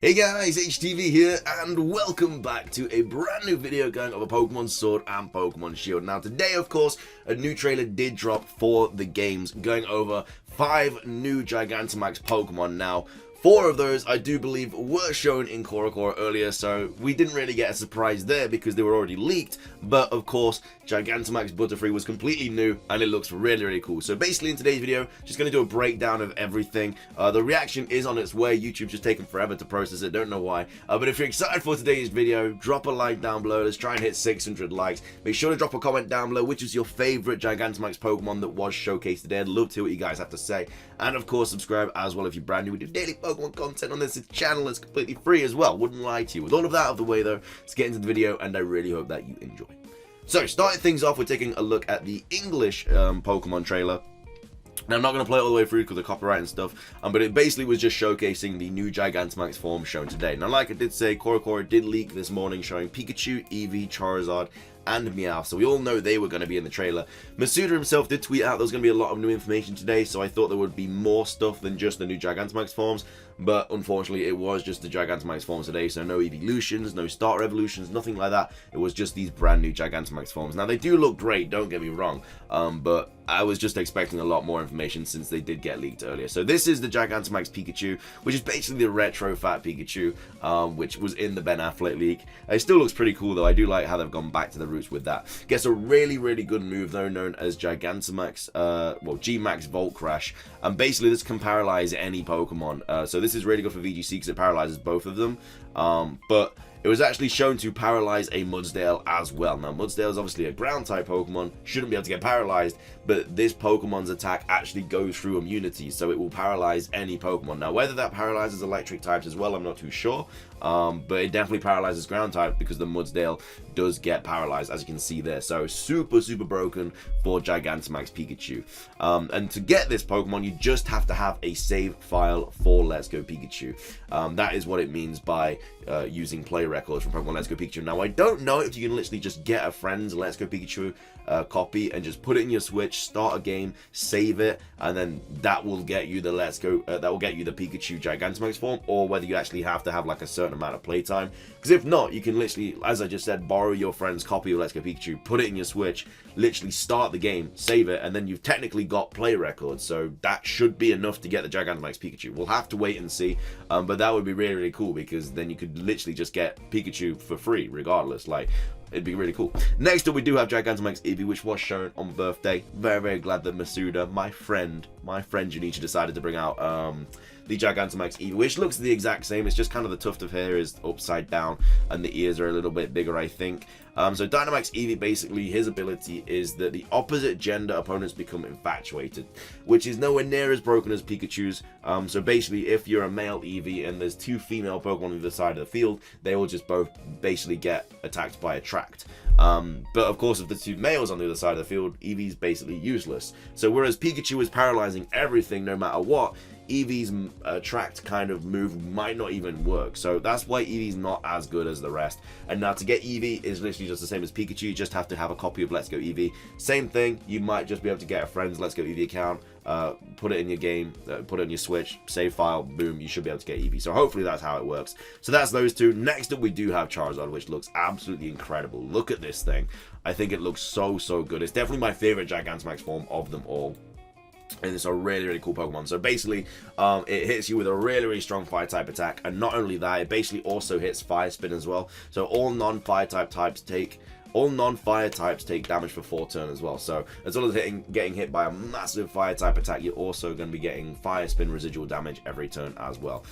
Hey guys, HDvee here, and welcome back to a brand new video going over Pokemon Sword and Pokemon Shield. Now today, of course, a new trailer did drop for the games, going over 5 new Gigantamax Pokemon. Now, 4 of those, I do believe, were shown in Korokoro earlier, so we didn't really get a surprise there because they were already leaked. But, of course, Gigantamax Butterfree was completely new, and it looks really, really cool. So, basically, in today's video, just going to do a breakdown of everything. The reaction is on its way. YouTube's just taking forever to process it, don't know why. But if you're excited for today's video, drop a like down below. Let's try and hit 600 likes. Make sure to drop a comment down below, which is your favorite Gigantamax Pokemon that was showcased today. I'd love to hear what you guys have to say. And, of course, subscribe as well if you're brand new. We do daily Pokemon content on this channel. It's completely free as well, wouldn't lie to you. With all of that out of the way though, let's get into the video, and I really hope that you enjoy. So starting things off, we're taking a look at the English Pokemon trailer. Now, I'm not going to play it all the way through because of copyright and stuff, but it basically was just showcasing the new Gigantamax form shown today. Now, like I did say, Korokoro did leak this morning showing Pikachu, Eevee, Charizard, and Meowth, so we all know they were going to be in the trailer. Masuda himself did tweet out there was going to be a lot of new information today, so I thought there would be more stuff than just the new Gigantamax forms, but unfortunately it was just the Gigantamax forms today, so no evolutions, no starter evolutions, nothing like that. It was just these brand new Gigantamax forms. Now, they do look great, don't get me wrong, but I was just expecting a lot more information since they did get leaked earlier. So this is the Gigantamax Pikachu, which is basically the retro fat Pikachu, which was in the Ben Affleck leak. It still looks pretty cool though. I do like how they've gone back to the roots with that. Gets a really, really good move though, known as Gigantamax, G-Max Volt Crash, and basically this can paralyze any Pokemon. So this is really good for VGC because it paralyzes both of them, but it was actually shown to paralyze a Mudsdale as well. Now, Mudsdale is obviously a ground-type Pokemon, shouldn't be able to get paralyzed, but this Pokemon's attack actually goes through immunity, so it will paralyze any Pokemon. Now, whether that paralyzes electric types as well, I'm not too sure, but it definitely paralyzes ground type because the Mudsdale does get paralyzed, as you can see there. So, super, super broken for Gigantamax Pikachu. And to get this Pokemon, you just have to have a save file for Let's Go Pikachu. That is what it means by using play records from Pokemon Let's Go Pikachu. Now, I don't know if you can literally just get a friend's Let's Go Pikachu copy and just put it in your Switch, start a game, save it, and then that will get you the that will get you the Pikachu Gigantamax form, or whether you actually have to have like a certain amount of playtime. Because if not, you can literally, as I just said, borrow your friend's copy of Let's Go Pikachu, put it in your Switch, literally start the game, save it, and then you've technically got play records. So that should be enough to get the Gigantamax Pikachu. We'll have to wait and see, but that would be really, really cool because then you could literally just get Pikachu for free regardless. Like, it'd be really cool. Next up, we do have Dynamax Eevee, which was shown on birthday. Very, very glad that Masuda, my friend Junichi, decided to bring out the Dynamax Eevee, which looks the exact same. It's just kind of the tuft of hair is upside down and the ears are a little bit bigger, I think. So Dynamax Eevee, basically, his ability is that the opposite gender opponents become infatuated, which is nowhere near as broken as Pikachu's. So basically, if you're a male Eevee and there's 2 female Pokemon on either side of the field, they will just both basically get attacked by Attract. But of course, if the 2 males on the other side of the field, Eevee's basically useless. So whereas Pikachu is paralyzing everything no matter what, Eevee's Attract kind of move might not even work. So that's why Eevee's not as good as the rest. And now to get Eevee is literally just the same as Pikachu. You just have to have a copy of Let's Go Eevee. Same thing, you might just be able to get a friend's Let's Go Eevee account, put it in your game, put it on your Switch, save file, boom, you should be able to get Eevee. So hopefully that's how it works. So that's those 2. Next up, we do have Charizard, which looks absolutely incredible. Look at this thing. I think it looks so, so good. It's definitely my favorite Gigantamax form of them all. And it's a really, really cool Pokemon. So basically, it hits you with a really, really strong Fire-type attack. And not only that, it basically also hits Fire Spin as well. So all non-Fire types take damage for 4 turns as well. So as well as getting hit by a massive Fire-type attack, you're also going to be getting Fire Spin residual damage every turn as well.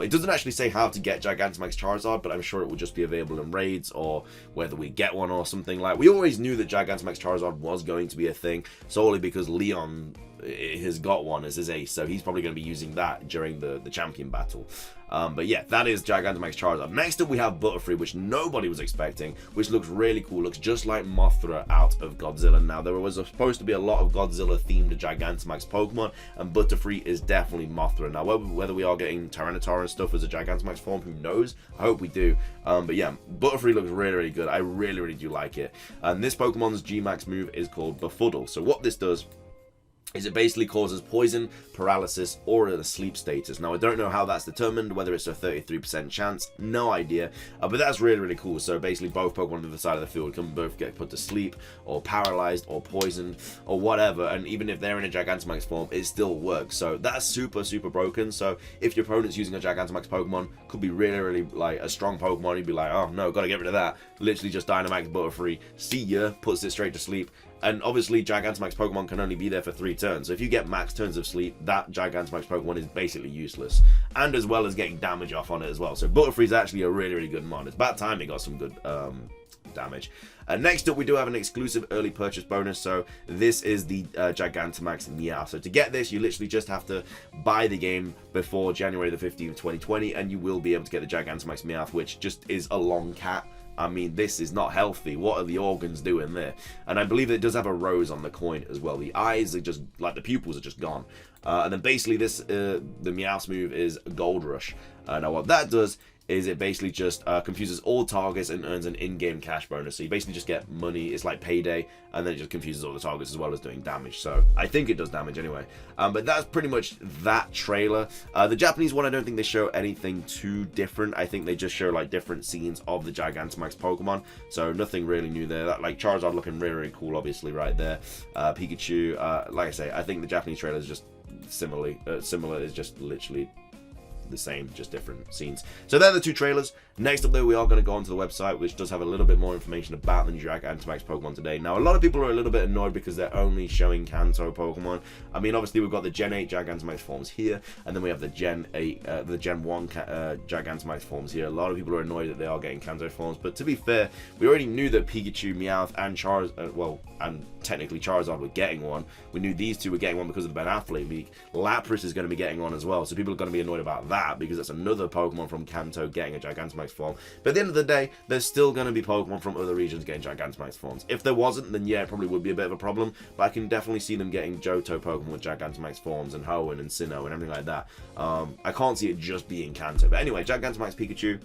It doesn't actually say how to get Gigantamax Charizard, but I'm sure it will just be available in raids or whether we get one or something like. We always knew that Gigantamax Charizard was going to be a thing solely because Leon has got one as his ace, so he's probably going to be using that during the champion battle. But yeah, that is Gigantamax Charizard. Next up, we have Butterfree, which nobody was expecting, which looks really cool. Looks just like Mothra out of Godzilla. Now, there was supposed to be a lot of Godzilla-themed Gigantamax Pokemon, and Butterfree is definitely Mothra. Now, whether we are getting Tyranitar and stuff as a Gigantamax form, who knows? I hope we do. But yeah, Butterfree looks really, really good. I really, really do like it. And this Pokemon's G-Max move is called Befuddle. So what this does is it basically causes poison, paralysis, or a sleep status. Now, I don't know how that's determined, whether it's a 33% chance, no idea, but that's really, really cool. So basically, both Pokemon on the other side of the field can both get put to sleep, or paralyzed, or poisoned, or whatever, and even if they're in a Gigantamax form, it still works. So that's super, super broken. So if your opponent's using a Gigantamax Pokemon, could be really, really, like, a strong Pokemon, you'd be like, oh no, gotta get rid of that. Literally just Dynamax Butterfree, see ya, puts it straight to sleep. And obviously, Gigantamax Pokemon can only be there for 3 turns. So if you get max turns of sleep, that Gigantamax Pokemon is basically useless. And as well as getting damage off on it as well. So Butterfree is actually a really, really good mod. It's about time it got some good damage. Next up, we do have an exclusive early purchase bonus. So this is the Gigantamax Meowth. So to get this, you literally just have to buy the game before January the 15th, 2020. And you will be able to get the Gigantamax Meowth, which just is a long cat. I mean, this is not healthy. What are the organs doing there? And I believe it does have a rose on the coin as well. The eyes are just, like, the pupils are just gone. And then basically this, the Meowth's move is Gold Rush. Now what that does is it basically just confuses all targets and earns an in-game cash bonus. So you basically just get money. It's like payday, and then it just confuses all the targets as well as doing damage. So I think it does damage anyway. But that's pretty much that trailer. The Japanese one, I don't think they show anything too different. I think they just show like different scenes of the Gigantamax Pokemon. So nothing really new there. That, like, Charizard looking really, really cool, obviously, right there. Pikachu, like I say, I think the Japanese trailer is just similar. Is just literally the same, just different scenes. So they're the 2 trailers. Next up, though, we are going to go onto the website, which does have a little bit more information about the new Gigantamax Pokemon today. Now, a lot of people are a little bit annoyed because they're only showing Kanto Pokemon. I mean, obviously, we've got the Gen 8 Gigantamax forms here, and then we have the Gen 8, the Gen 1 Gigantamax forms here. A lot of people are annoyed that they are getting Kanto forms, but to be fair, we already knew that Pikachu, Meowth, and Charizard, and technically Charizard were getting one. We knew these 2 were getting one because of the Ben Affleck leak. Lapras is going to be getting one as well, so people are going to be annoyed about that because that's another Pokemon from Kanto getting a Gigantamax form. But at the end of the day, there's still going to be Pokemon from other regions getting Gigantamax forms. If there wasn't, then yeah, it probably would be a bit of a problem, but I can definitely see them getting Johto Pokemon with Gigantamax forms, and Hoenn and Sinnoh and everything like that. I can't see it just being Kanto. But anyway, Gigantamax Pikachu.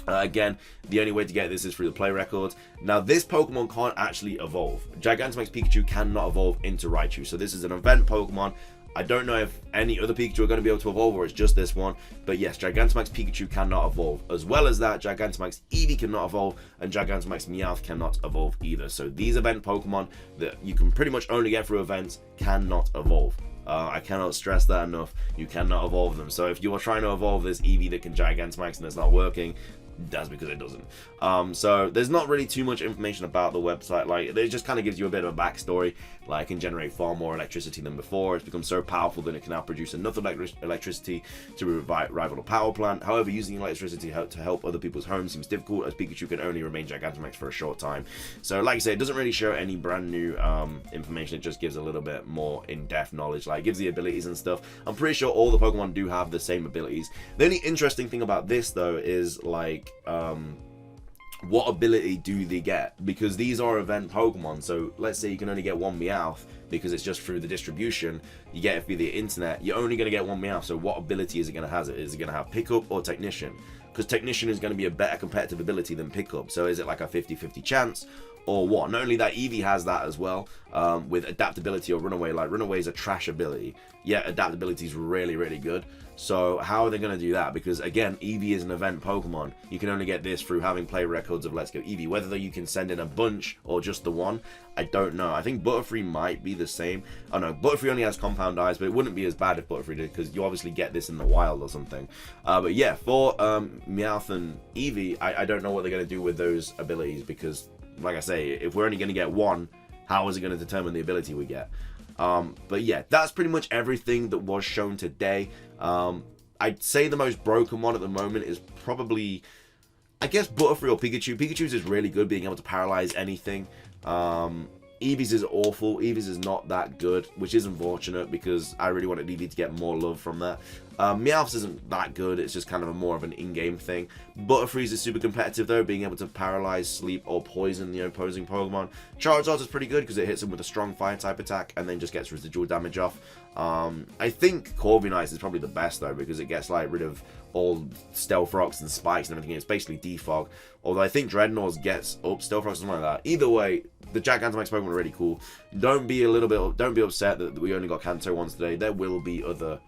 Again, the only way to get this is through the play records. Now, this Pokemon can't actually evolve. Gigantamax Pikachu cannot evolve into Raichu, so this is an event Pokemon. I don't know if any other Pikachu are going to be able to evolve, or it's just this one. But yes, Gigantamax Pikachu cannot evolve. As well as that, Gigantamax Eevee cannot evolve, and Gigantamax Meowth cannot evolve either. So these event Pokemon that you can pretty much only get through events cannot evolve. I cannot stress that enough. You cannot evolve them. So if you are trying to evolve this Eevee that can Gigantamax and it's not working, that's because it doesn't. So there's not really too much information about the website. Like, it just kind of gives you a bit of a backstory. Like, it can generate far more electricity than before. It's become so powerful that it can now produce enough electricity to rival a power plant. However, using electricity to help other people's homes seems difficult, as Pikachu can only remain Gigantamax for a short time. So like I say, it doesn't really show any brand new information. It just gives a little bit more in-depth knowledge. Like, it gives the abilities and stuff. I'm pretty sure all the Pokemon do have the same abilities. The only interesting thing about this, though, is like what ability do they get? Because these are event Pokemon, so let's say you can only get one Meowth because it's just through the distribution, you get it via the internet, you're only going to get one Meowth, so what ability is it going to have? Is it going to have Pickup or Technician? Because Technician is going to be a better competitive ability than Pickup, so is it like a 50-50 chance? Or what? Not only that, Eevee has that as well, with adaptability or runaway. Like, runaway is a trash ability, yet adaptability is really, really good. So how are they going to do that? Because again, Eevee is an event Pokemon. You can only get this through having play records of Let's Go Eevee. Whether you can send in a bunch or just the one, I don't know. I think Butterfree might be the same. Oh no, Butterfree only has compound eyes, but it wouldn't be as bad if Butterfree did, because you obviously get this in the wild or something. But yeah, for Meowth and Eevee, I don't know what they're going to do with those abilities, because like I say, if we're only going to get one, how is it going to determine the ability we get? But yeah, that's pretty much everything that was shown today. I'd say the most broken one at the moment is probably, I guess, Butterfree or Pikachu. Pikachu's is really good, being able to paralyze anything. Eevee's is awful. Eevee's is not that good, which is unfortunate because I really wanted Eevee to get more love from that. Meowth isn't that good, it's just kind of more of an in-game thing. Butterfree's is super competitive though, being able to paralyze, sleep, or poison the opposing Pokemon. Charizard is pretty good because it hits them with a strong fire type attack and then just gets residual damage off. I think Corviknight is probably the best though, because it gets like rid of all Stealth Rocks and Spikes and everything. It's basically defog. Although I think Dreadnought gets up Stealth Rocks or something like that. Either way, the Gigantamax Pokemon are really cool. Don't be upset that we only got Kanto ones today. There will be other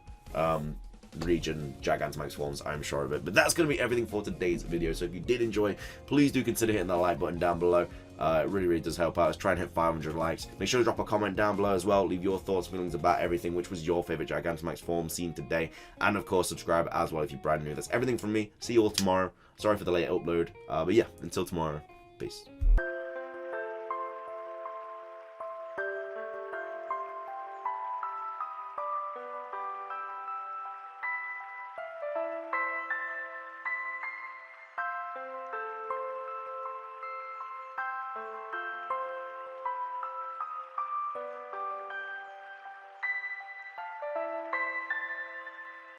region Gigantamax forms, I'm sure of it. But that's going to be everything for today's video. So if you did enjoy, please do consider hitting that like button down below. It really does help out. Let's try and hit 500 likes. Make sure to drop a comment down below as well. Leave your thoughts, feelings about everything. Which was your favorite Gigantamax form seen today? And of course, subscribe as well if you're brand new. That's everything from me. See you all tomorrow. Sorry for the late upload. But yeah, until tomorrow. Peace.